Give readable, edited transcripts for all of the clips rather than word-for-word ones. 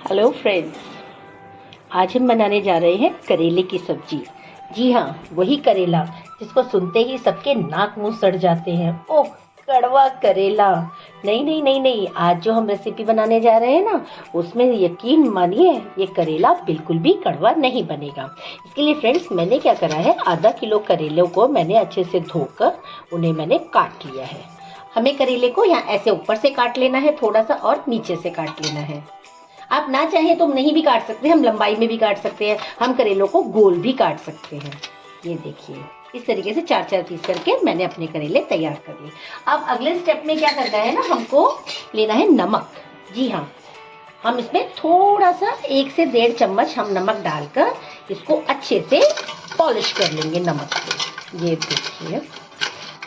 Hello friends, आज हम बनाने जा रहे हैं करेले की सब्जी। जी हाँ, वही करेला जिसको सुनते ही सबके नाक मुंह सड़ जाते हैं। ओह, कड़वा करेला। नहीं नहीं नहीं नहीं, आज जो हम रेसिपी बनाने जा रहे हैं ना, उसमें यकीन मानिए ये करेला बिल्कुल भी कड़वा नहीं बनेगा। इसके लिए फ्रेंड्स, मैंने क्या करा है, आधा किलो करेलों को मैंने अच्छे से धोकर उन्हें मैंने काट लिया है। हमें करेले को यहाँ ऐसे ऊपर से काट लेना है थोड़ा सा, और नीचे से काट लेना है। आप ना चाहें तो नहीं भी काट सकते, हम लंबाई में भी काट सकते हैं, हम करेलों को गोल भी काट सकते हैं। ये देखिए, इस तरीके से 4-4 पीस करके मैंने अपने करेले तैयार कर लिए। अब अगले स्टेप में क्या करना है ना, हमको लेना है नमक। जी हाँ, हम इसमें थोड़ा सा 1 से 1.5 चम्मच हम नमक डालकर इसको अच्छे से पॉलिश कर लेंगे नमक से। ये देखिए,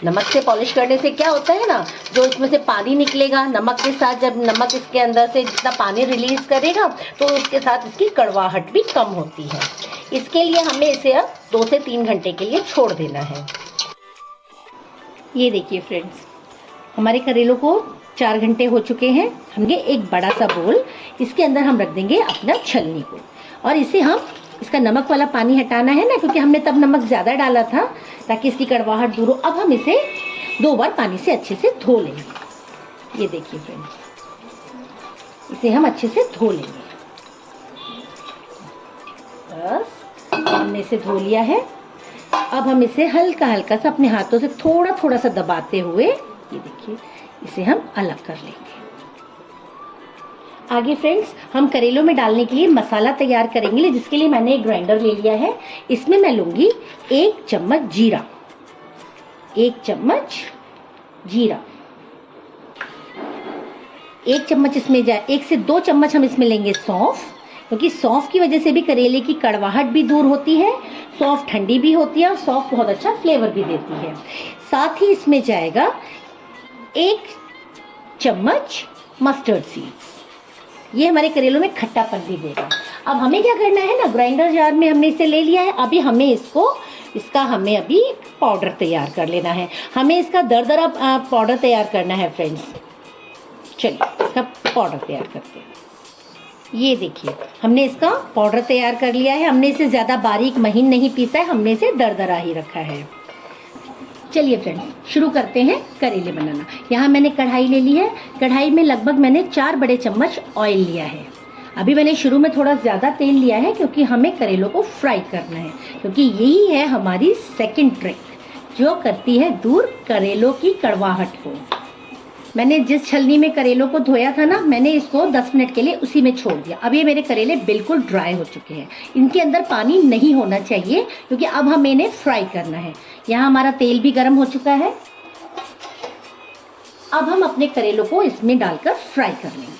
नमक से पॉलिश करने से क्या होता है ना, जो इसमें से पानी निकलेगा नमक के साथ, जब नमक इसके अंदर से जितना पानी रिलीज करेगा तो उसके साथ इसकी कड़वाहट भी कम होती है। इसके लिए हमें इसे अब 2 से 3 घंटे के लिए छोड़ देना है। ये देखिए फ्रेंड्स, हमारे करेलों को 4 घंटे हो चुके हैं। हमने एक बड़ा सा बोल, इसके अंदर हम रख देंगे अपना छलनी को, और इसे हम इसका नमक वाला पानी हटाना है ना, क्योंकि हमने तब नमक ज़्यादा डाला था ताकि इसकी कड़वाहट दूर हो। अब हम इसे 2 बार पानी से अच्छे से धो लेंगे। ये देखिए फ्रेंड्स, इसे हम अच्छे से धो लेंगे। बस हमने इसे धो लिया है। अब हम इसे हल्का हल्का सा अपने हाथों से थोड़ा थोड़ा सा दबाते हुए, ये देखिए, इसे हम अलग कर लेंगे। आगे फ्रेंड्स, हम करेलों में डालने के लिए मसाला तैयार करेंगे, जिसके लिए मैंने एक ग्राइंडर ले लिया है। इसमें मैं लूँगी 1 चम्मच जीरा, 1 चम्मच जीरा, 1 चम्मच इसमें जाए, 1 से 2 चम्मच हम इसमें लेंगे सौंफ, क्योंकि सौंफ की वजह से भी करेले की कड़वाहट भी दूर होती है। सौंफ ठंडी भी होती है और सौंफ बहुत अच्छा फ्लेवर भी देती है। साथ ही इसमें जाएगा 1 चम्मच मस्टर्ड सीड्स, ये हमारे करेलों में खट्टापन भी देगा। अब हमें क्या करना है ना, ग्राइंडर जार में हमने इसे ले लिया है। अभी हमें इसका हमें अभी पाउडर तैयार कर लेना है। हमें इसका दरदरा पाउडर तैयार करना है फ्रेंड्स। चलिए इसका पाउडर तैयार करते हैं। ये देखिए, हमने इसका पाउडर तैयार कर लिया है। हमने इसे ज़्यादा बारीक महीन नहीं पीसा है, हमने इसे दरदरा ही रखा है। चलिए फ्रेंड्स, शुरू करते हैं करेले बनाना। यहाँ मैंने कढ़ाई ले ली है। कढ़ाई में लगभग मैंने 4 बड़े चम्मच ऑयल लिया है। अभी मैंने शुरू में थोड़ा ज़्यादा तेल लिया है, क्योंकि हमें करेलों को फ्राई करना है, क्योंकि यही है हमारी सेकंड ट्रिक जो करती है दूर करेलों की कड़वाहट को। मैंने जिस छलनी में करेलों को धोया था ना, मैंने इसको 10 मिनट के लिए उसी में छोड़ दिया। अब ये मेरे करेले बिल्कुल ड्राई हो चुके हैं। इनके अंदर पानी नहीं होना चाहिए, क्योंकि अब हमें इन्हें फ्राई करना है। यहाँ हमारा तेल भी गर्म हो चुका है। अब हम अपने करेलों को इसमें डालकर फ्राई कर लेंगे।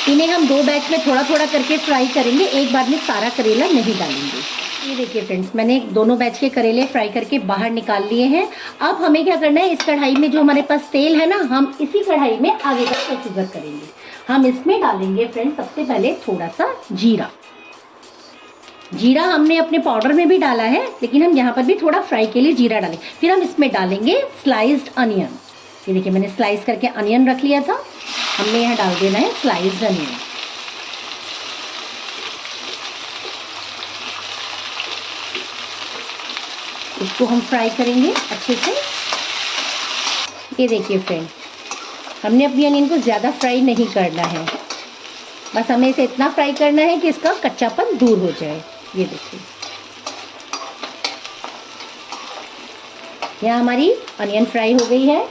इन्हें हम 2 बैच में थोड़ा थोड़ा करके फ्राई करेंगे, एक बार में सारा करेला नहीं डालेंगे। ये देखिए फ्रेंड्स, मैंने दोनों बैच के करेले फ्राई करके बाहर निकाल लिए हैं। अब हमें क्या करना है, इस कढ़ाई में जो हमारे पास तेल है ना, हम इसी कढ़ाई में आगे का प्रोसीजर करेंगे। हम इसमें डालेंगे फ्रेंड्स सबसे पहले थोड़ा सा जीरा। जीरा हमने अपने पाउडर में भी डाला है, लेकिन हम यहाँ पर भी थोड़ा फ्राई के लिए जीरा डालेंगे। फिर हम इसमें डालेंगे स्लाइस्ड अनियन। ये देखिए, मैंने स्लाइस करके अनियन रख लिया था, हमने यहाँ डाल देना है स्लाइस्ड अनियन। इसको हम फ्राई करेंगे अच्छे से। ये देखिए फ्रेंड्स, हमने अपनी अनियन को ज़्यादा फ्राई नहीं करना है, बस हमें इसे इतना फ्राई करना है कि इसका कच्चापन दूर हो जाए। ये देखिए, यहाँ हमारी अनियन फ्राई हो गई है।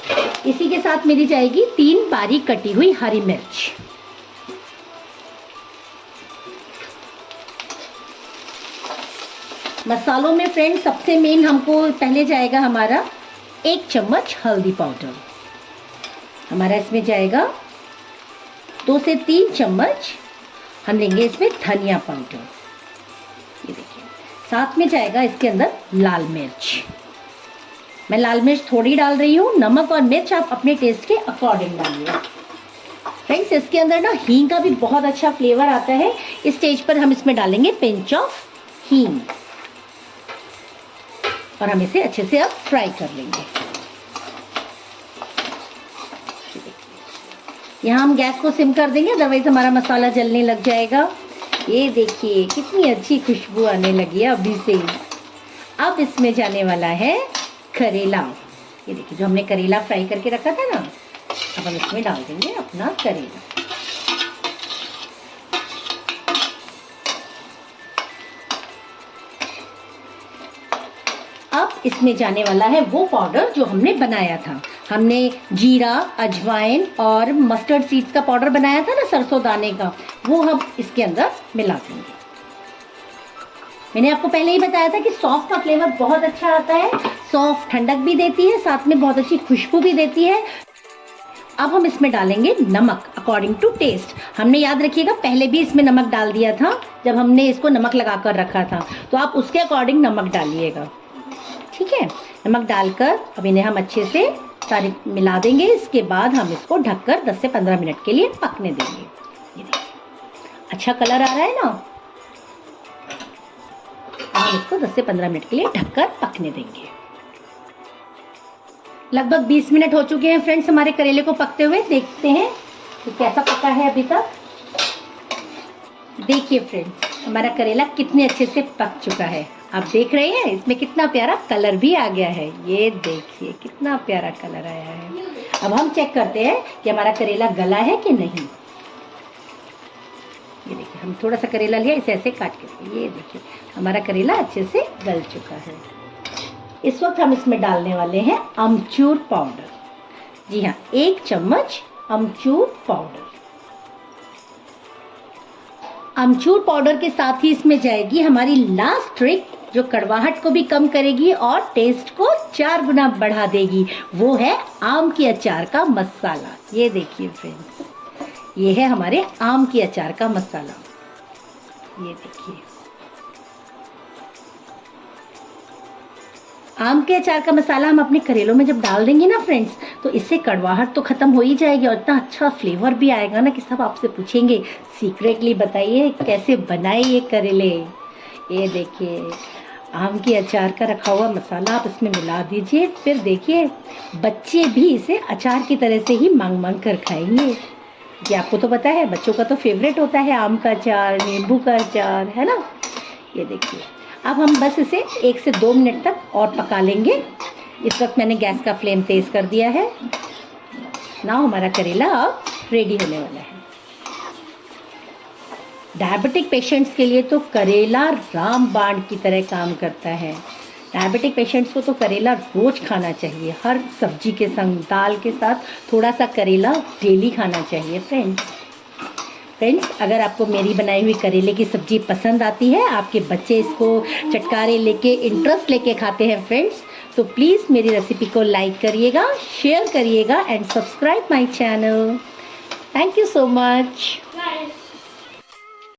इसी के साथ मेरी जाएगी 3 बारीक कटी हुई हरी मिर्च। मसालों में फ्रेंड्स सबसे मेन हमको पहले जाएगा हमारा 1 चम्मच हल्दी पाउडर। हमारा इसमें जाएगा 2 से 3 चम्मच हम लेंगे इसमें धनिया पाउडर। ये देखिए, साथ में जाएगा इसके अंदर लाल मिर्च। मैं लाल मिर्च थोड़ी डाल रही हूँ। नमक और मिर्च आप अपने टेस्ट के अकॉर्डिंग डालिए। फ्रेंड्स, इसके अंदर ना हींग का भी बहुत अच्छा फ्लेवर आता है। इस स्टेज पर हम इसमें डालेंगे पिंच ऑफ हींग, और हम इसे अच्छे से अब फ्राई कर लेंगे। यहाँ हम गैस को सिम कर देंगे, अदरवाइज हमारा मसाला जलने लग जाएगा। ये देखिए कितनी अच्छी खुशबू आने लगी है अभी से ही। अब इसमें जाने वाला है करेला। ये देखिए जो हमने करेला फ्राई करके रखा था ना, अब हम इसमें डाल देंगे अपना करेला। अब इसमें जाने वाला है वो पाउडर जो हमने बनाया था। हमने जीरा, अजवाइन और मस्टर्ड सीड्स का पाउडर बनाया था ना, सरसों दाने का, वो हम इसके अंदर मिला देंगे। मैंने आपको पहले ही बताया था कि सौंफ का फ्लेवर बहुत अच्छा आता है। सौंफ ठंडक भी देती है, साथ में बहुत अच्छी खुशबू भी देती है। अब हम इसमें डालेंगे नमक अकॉर्डिंग टू टेस्ट। हमने याद रखिएगा पहले भी इसमें नमक डाल दिया था जब हमने इसको नमक लगा कर रखा था, तो आप उसके अकॉर्डिंग नमक डालिएगा, ठीक है। नमक डालकर अब इन्हें हम अच्छे से सारे मिला देंगे। इसके बाद हम इसको ढककर 10 से 15 मिनट के लिए पकने देंगे। ये देखिए अच्छा कलर आ रहा है ना। हम इसको 10 से 15 मिनट के लिए ढककर पकने देंगे। लगभग 20 मिनट हो चुके हैं फ्रेंड्स हमारे करेले को पकते हुए। देखते हैं तो कैसा पका है अभी तक। देखिए फ्रेंड्स हमारा करेला कितने अच्छे से पक चुका है। आप देख रहे हैं इसमें कितना प्यारा कलर भी आ गया है। ये देखिए कितना प्यारा कलर आया है। अब हम चेक करते हैं कि हमारा करेला गला है कि नहीं। ये देखिए हम थोड़ा सा करेला लिया, इसे ऐसे काट के, ये देखिए हमारा करेला अच्छे से गल चुका है। इस वक्त हम इसमें डालने वाले हैं अमचूर पाउडर। जी हाँ, 1 चम्मच अमचूर पाउडर। अमचूर पाउडर के साथ ही इसमें जाएगी हमारी लास्ट ट्रिक जो कड़वाहट को भी कम करेगी और टेस्ट को 4 गुना बढ़ा देगी। वो है आम के अचार का मसाला। ये देखिए फ्रेंड्स, ये है हमारे आम के अचार का मसाला। ये देखिए आम के अचार का मसाला हम अपने करेलों में जब डाल देंगे ना फ्रेंड्स, तो इससे कड़वाहट तो खत्म हो ही जाएगी और इतना अच्छा फ्लेवर भी आएगा ना कि सब आपसे पूछेंगे सीक्रेटली बताइए कैसे बनाए ये करेले। ये देखिए आम के अचार का रखा हुआ मसाला आप इसमें मिला दीजिए, फिर देखिए बच्चे भी इसे अचार की तरह से ही मांग मांग कर खाएंगे। ये आपको तो पता है बच्चों का तो फेवरेट होता है आम का अचार, नींबू का अचार, है ना। ये देखिए अब हम बस इसे 1 से 2 मिनट तक और पका लेंगे। इस वक्त मैंने गैस का फ्लेम तेज़ कर दिया है ना। हमारा करेला अब रेडी होने वाला है। डायबिटिक पेशेंट्स के लिए तो करेला रामबाण की तरह काम करता है। डायबिटिक पेशेंट्स को तो करेला रोज खाना चाहिए, हर सब्जी के संग, दाल के साथ थोड़ा सा करेला डेली खाना चाहिए फ्रेंड्स। अगर आपको मेरी बनाई हुई करेले की सब्जी पसंद आती है, आपके बच्चे इसको चटकारे लेके इंटरेस्ट लेके खाते हैं फ्रेंड्स, तो प्लीज़ मेरी रेसिपी को लाइक करिएगा, शेयर करिएगा and subscribe my channel. Thank you so much.